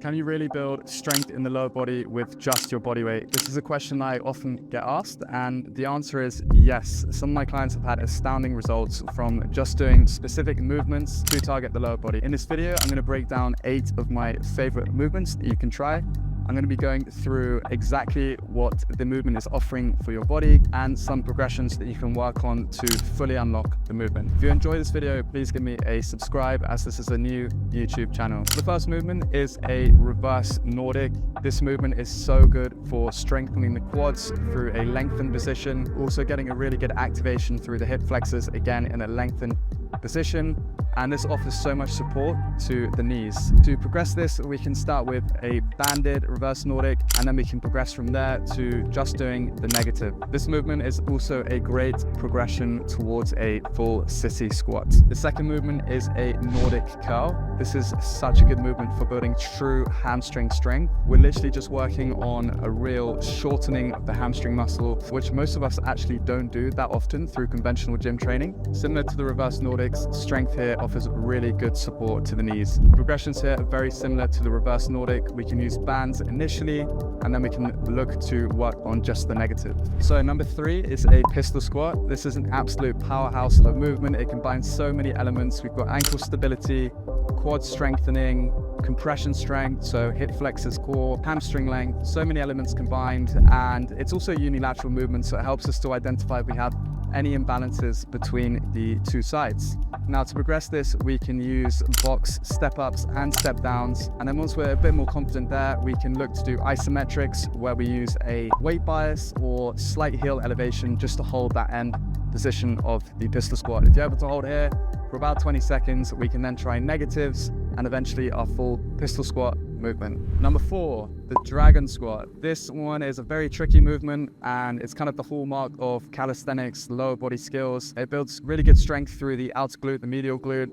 Can you really build strength in the lower body with just your body weight? This is a question I often get asked, and the answer is yes. Some of my clients have had astounding results from just doing specific movements to target the lower body. In this video, I'm going to break down 8 of my favorite movements that you can try. I'm going to be going through exactly what the movement is offering for your body and some progressions that you can work on to fully unlock the movement. If you enjoy this video, please give me a subscribe, as this is a new YouTube channel. The first movement is a reverse Nordic. This movement is so good for strengthening the quads through a lengthened position, also getting a really good activation through the hip flexors, again in a lengthened position, and this offers so much support to the knees. To progress this, we can start with a banded reverse Nordic, and then we can progress from there to just doing the negative. This movement is also a great progression towards a full sissy squat. The second movement is a Nordic Curl. This is such a good movement for building true hamstring strength. We're literally just working on a real shortening of the hamstring muscle, which most of us actually don't do that often through conventional gym training. Similar to the reverse Nordics, strength here offers really good support to the knees. Progressions here are very similar to the reverse Nordic. We can use bands initially, and then we can look to work on just the negative. So number 3 is a pistol squat. This is an absolute powerhouse of a movement. It combines so many elements. We've got ankle stability, quad strengthening, compression strength, so hip flexors, core, hamstring length, so many elements combined. And it's also a unilateral movement, so it helps us to identify if we have any imbalances between the two sides. Now, to progress this, we can use box step ups and step downs, and then once we're a bit more confident there, we can look to do isometrics, where we use a weight bias or slight heel elevation just to hold that end position of the pistol squat. If you're able to hold here for about 20 seconds, we can then try negatives and eventually our full pistol squat movement. Number 4, the dragon squat. This one is a very tricky movement, and it's kind of the hallmark of calisthenics, lower body skills. It builds really good strength through the outer glute, the medial glute.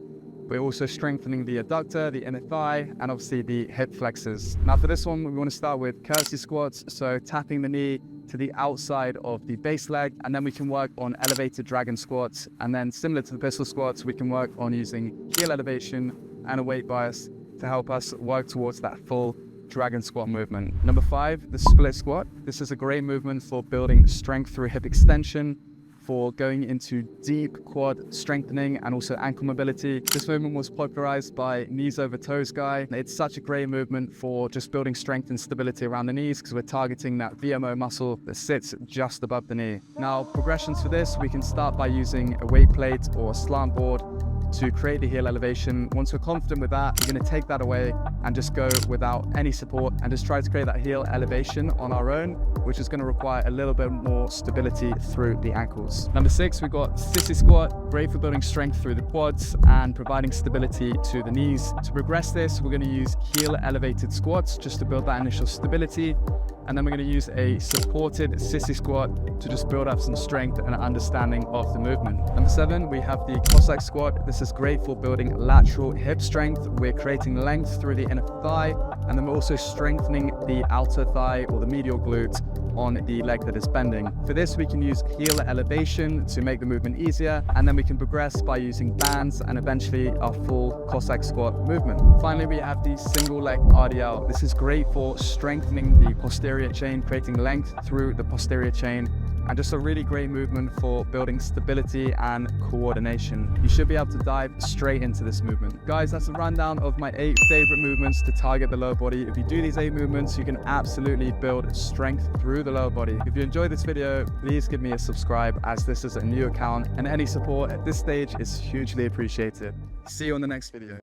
We're also strengthening the adductor, the inner thigh, and obviously the hip flexors. Now for this one, we want to start with curtsy squats, so tapping the knee to the outside of the base leg, and then we can work on elevated dragon squats. And then similar to the pistol squats, we can work on using heel elevation and a weight bias to help us work towards that full dragon squat movement. Number 5, the split squat. This is a great movement for building strength through hip extension, for going into deep quad strengthening and also ankle mobility. This movement was popularized by knees over toes guy. It's such a great movement for just building strength and stability around the knees, because we're targeting that VMO muscle that sits just above the knee. Now, progressions for this, we can start by using a weight plate or a slant board to create the heel elevation. Once we're confident with that, we're going to take that away and just go without any support and just try to create that heel elevation on our own, which is going to require a little bit more stability through the ankles. Number 6, we've got sissy squat, great for building strength through the quads and providing stability to the knees. To progress this, we're going to use heel elevated squats just to build that initial stability. And then we're going to use a supported sissy squat to just build up some strength and understanding of the movement. Number 7, we have the Cossack squat. This is great for building lateral hip strength. We're creating length through the inner thigh, and then we're also strengthening the outer thigh or the medial glute on the leg that is bending. For this, we can use heel elevation to make the movement easier, and then we can progress by using bands and eventually our full Cossack squat movement. Finally, we have the single leg RDL. This is great for strengthening the posterior chain, creating length through the posterior chain, and just a really great movement for building stability and coordination. You should be able to dive straight into this movement. Guys, that's a rundown of my 8 favorite movements to target the lower body. If you do these 8 movements, you can absolutely build strength through the lower body. If you enjoyed this video, please give me a subscribe, as this is a new account, and any support at this stage is hugely appreciated. See you on the next video.